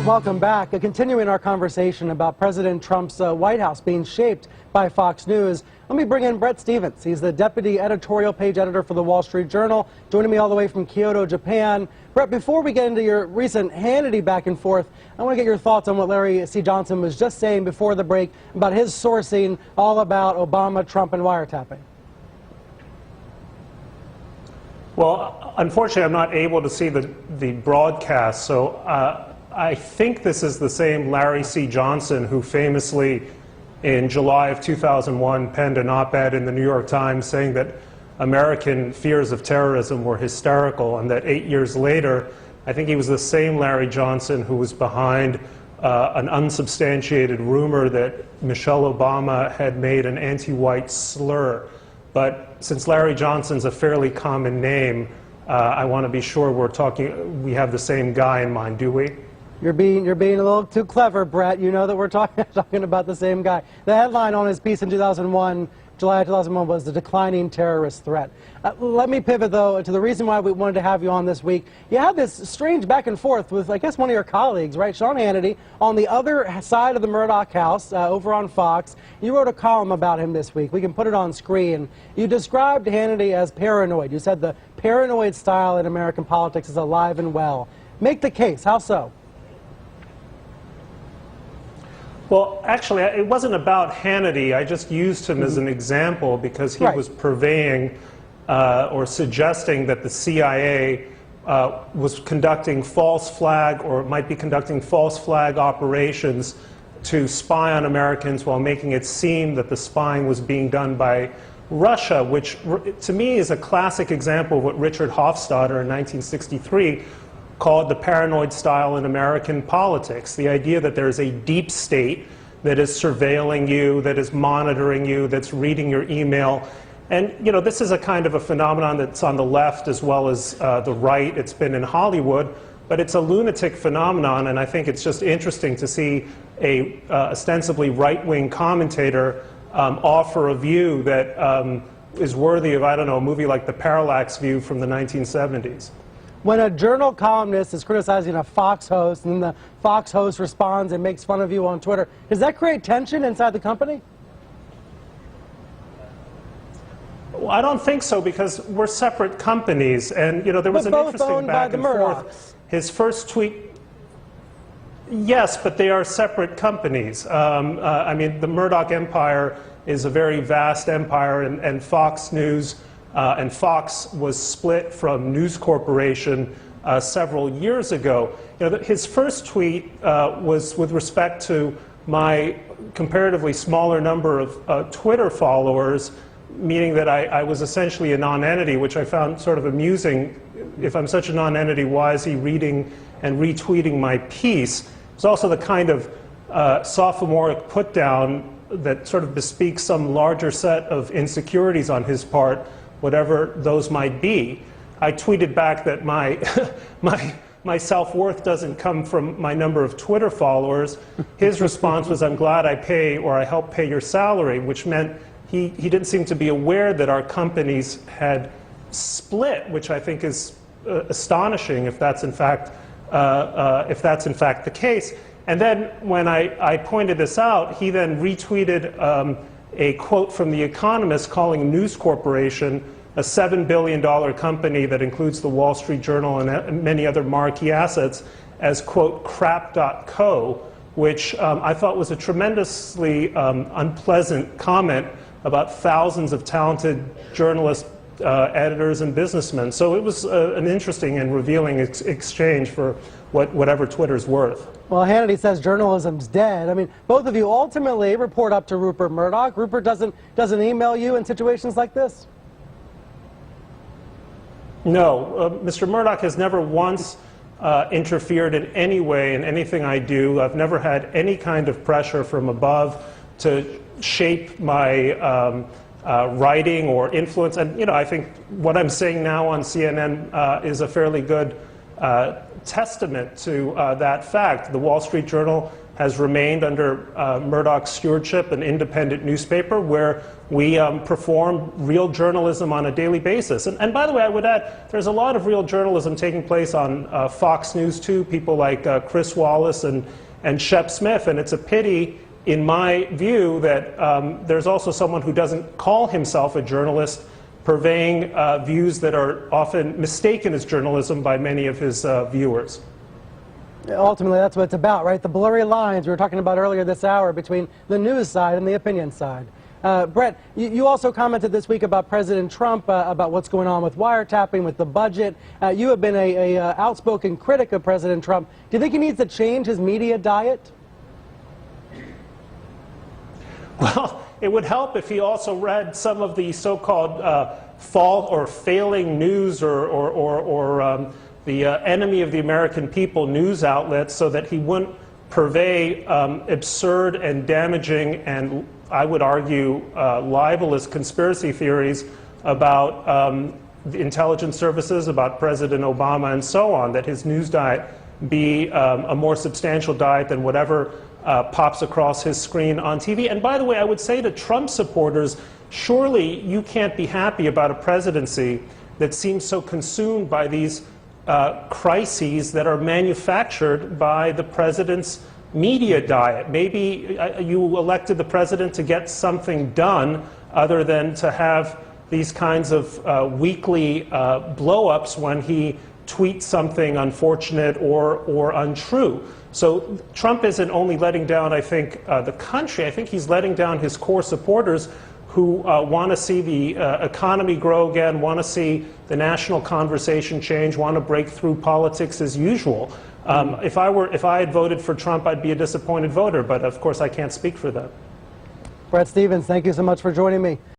Welcome back. Continuing our conversation about President Trump's White House being shaped by Fox News, let me bring in Bret Stephens. He's the deputy editorial page editor for the Wall Street Journal, joining me all the way from Kyoto, Japan. Bret, before we get into your recent Hannity back and forth, I want to get your thoughts on what Larry C. Johnson was just saying before the break about his sourcing all about Obama, Trump, and wiretapping. Well, unfortunately, I'm not able to see the broadcast, so I think this is the same Larry C. Johnson who famously, in July of 2001, penned an op-ed in the New York Times saying that American fears of terrorism were hysterical, and that 8 years later, I think he was the same Larry Johnson who was behind an unsubstantiated rumor that Michelle Obama had made an anti-white slur. But since Larry Johnson's a fairly common name, I want to be sure we have the same guy in mind, do we? You're being a little too clever, Bret. You know that we're talking about the same guy. The headline on his piece in July 2001 was the declining terrorist threat. Let me pivot, though, to the reason why we wanted to have you on this week. You had this strange back and forth with, I guess, one of your colleagues, right, Sean Hannity, on the other side of the Murdoch house, over on Fox. You wrote a column about him this week. We can put it on screen. You described Hannity as paranoid. You said the paranoid style in American politics is alive and well. Make the case. How so? Well, actually, it wasn't about Hannity. I just used him as an example because he was purveying or suggesting that the CIA was conducting false flag or might be conducting false flag operations to spy on Americans while making it seem that the spying was being done by Russia, which to me is a classic example of what Richard Hofstadter in 1963 called the paranoid style in American politics. The idea that there is a deep state that is surveilling you, that is monitoring you, that's reading your email. And, you know, this is a kind of a phenomenon that's on the left as well as the right. It's been in Hollywood, but it's a lunatic phenomenon, and I think it's just interesting to see a ostensibly right-wing commentator offer a view that is worthy of, I don't know, a movie like The Parallax View from the 1970s. When a journal columnist is criticizing a Fox host and the Fox host responds and makes fun of you on Twitter, does that create tension inside the company? Well, I don't think so, because we're separate companies, and you know there was an interesting back and forth. His first tweet, yes, but they are separate companies. I mean, the Murdoch empire is a very vast empire, and Fox News and Fox was split from News Corporation several years ago. You know, his first tweet was with respect to my comparatively smaller number of Twitter followers, meaning that I was essentially a non-entity, which I found sort of amusing. If I'm such a non-entity, why is he reading and retweeting my piece? It's also the kind of sophomoric put-down that sort of bespeaks some larger set of insecurities on his part, whatever those might be. I tweeted back that my self-worth doesn't come from my number of Twitter followers. His response was, I'm glad I pay or I help pay your salary, which meant he didn't seem to be aware that our companies had split, which I think is astonishing if that's in fact the case. And then when I pointed this out, he then retweeted a quote from The Economist calling News Corporation a $7 billion company that includes the Wall Street Journal and many other marquee assets as, quote, crap.co, which I thought was a tremendously unpleasant comment about thousands of talented journalists, editors, and businessmen. So it was an interesting and revealing exchange for whatever Twitter's worth. Well, Hannity says journalism's dead. I mean, both of you ultimately report up to Rupert Murdoch. Rupert doesn't email you in situations like this? No. Mr. Murdoch has never once interfered in any way in anything I do. I've never had any kind of pressure from above to shape my writing or influence. And, you know, I think what I'm saying now on CNN is a fairly good testament to that fact. The Wall Street Journal has remained under Murdoch's stewardship an independent newspaper where we perform real journalism on a daily basis. And by the way, I would add, there's a lot of real journalism taking place on Fox News too, people like Chris Wallace and Shep Smith, and it's a pity, in my view, that there's also someone who doesn't call himself a journalist purveying views that are often mistaken as journalism by many of his viewers. Ultimately, that's what it's about, right? The blurry lines we were talking about earlier this hour between the news side and the opinion side. Brett, you also commented this week about President Trump, about what's going on with wiretapping, with the budget. You have been a outspoken critic of President Trump. Do you think he needs to change his media diet? Well, it would help if he also read some of the so-called false or failing news or the enemy of the American people news outlets, so that he wouldn't purvey absurd and damaging and, I would argue, libelous conspiracy theories about the intelligence services, about President Obama, and so on, that his news diet be a more substantial diet than whatever pops across his screen on TV. And by the way, I would say to Trump supporters, surely you can't be happy about a presidency that seems so consumed by these crises that are manufactured by the president's media diet. Maybe you elected the president to get something done other than to have these kinds of weekly blow-ups when he tweets something unfortunate or untrue. So Trump isn't only letting down, I think, the country. I think he's letting down his core supporters who want to see the economy grow again, want to see the national conversation change, want to break through politics as usual. If I had voted for Trump, I'd be a disappointed voter, but of course I can't speak for them. Brett Stevens, thank you so much for joining me.